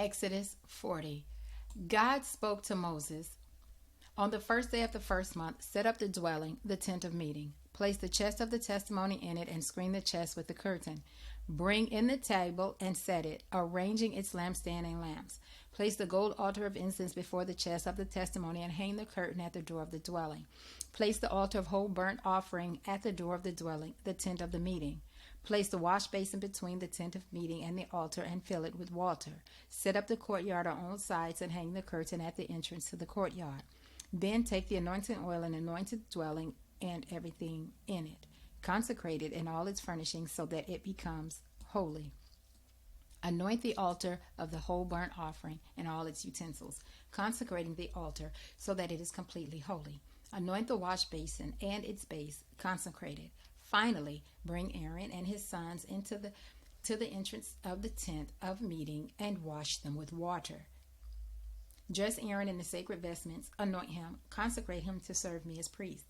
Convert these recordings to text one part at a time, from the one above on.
Exodus 40. God spoke to Moses. On the first day of the first month, set up the dwelling, the tent of meeting. Place the chest of the testimony in it and screen the chest with the curtain. Bring in the table and set it, arranging its lampstand and lamps. Place the gold altar of incense before the chest of the testimony and hang the curtain at the door of the dwelling. Place the altar of whole burnt offering at the door of the dwelling, the tent of the meeting. Place the wash basin between the tent of meeting and the altar and fill it with water. Set up the courtyard on all sides and hang the curtain at the entrance to the courtyard. Then take the anointing oil and anoint the dwelling and everything in it. Consecrate it and all its furnishings so that it becomes holy. Anoint the altar of the whole burnt offering and all its utensils, consecrating the altar so that it is completely holy. Anoint the wash basin and its base, consecrate it. Finally, bring Aaron and his sons to the entrance of the tent of meeting and wash them with water. Dress Aaron in the sacred vestments, anoint him, consecrate him to serve me as priest.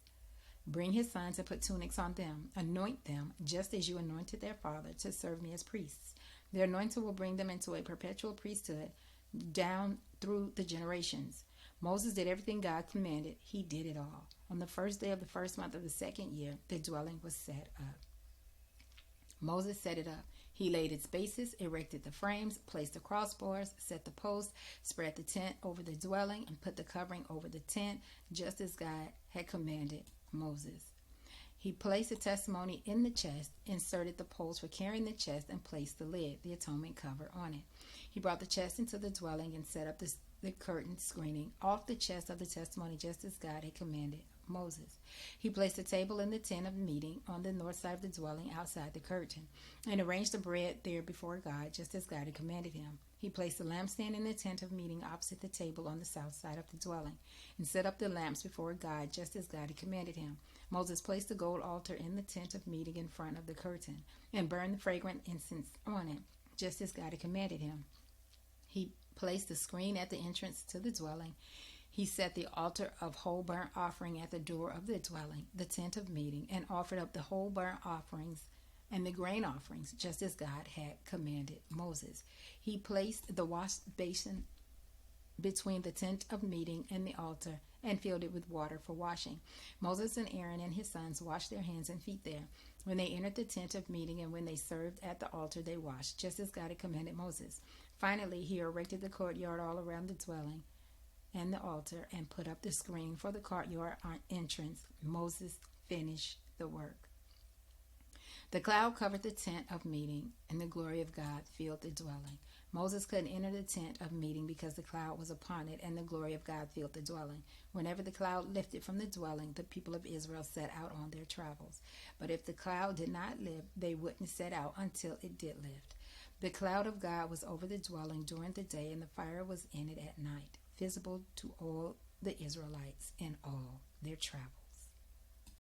Bring his sons and put tunics on them. Anoint them, just as you anointed their father, to serve me as priests. Their anointing will bring them into a perpetual priesthood down through the generations. Moses did everything God commanded. He did it all. On the first day of the first month of the second year, the dwelling was set up. Moses set it up. He laid its bases, erected the frames, placed the crossbars, set the posts, spread the tent over the dwelling, and put the covering over the tent, just as God had commanded Moses. He placed the testimony in the chest, inserted the poles for carrying the chest, and placed the lid, the atonement cover, on it. He brought the chest into the dwelling and set up the curtain screening off the chest of the testimony, just as God had commanded Moses. He placed the table in the tent of meeting on the north side of the dwelling outside the curtain, and arranged the bread there before God, just as God had commanded him. He placed the lampstand in the tent of meeting opposite the table on the south side of the dwelling, and set up the lamps before God, just as God had commanded him. Moses placed the gold altar in the tent of meeting in front of the curtain, and burned the fragrant incense on it, just as God had commanded him. He placed the screen at the entrance to the dwelling. He set the altar of whole burnt offering at the door of the dwelling, the tent of meeting, and offered up the whole burnt offerings and the grain offerings, just as God had commanded Moses. He placed the wash basin between the tent of meeting and the altar, and filled it with water for washing. Moses and Aaron and his sons washed their hands and feet there. When they entered the tent of meeting and when they served at the altar, they washed, just as God had commanded Moses. Finally, he erected the courtyard all around the dwelling and the altar, and put up the screen for the courtyard entrance. Moses finished the work. The cloud covered the tent of meeting, and the glory of God filled the dwelling. Moses couldn't enter the tent of meeting because the cloud was upon it, and the glory of God filled the dwelling. Whenever the cloud lifted from the dwelling, the people of Israel set out on their travels. But if the cloud did not lift, they wouldn't set out until it did lift. The cloud of God was over the dwelling during the day, and the fire was in it at night, visible to all the Israelites in all their travels.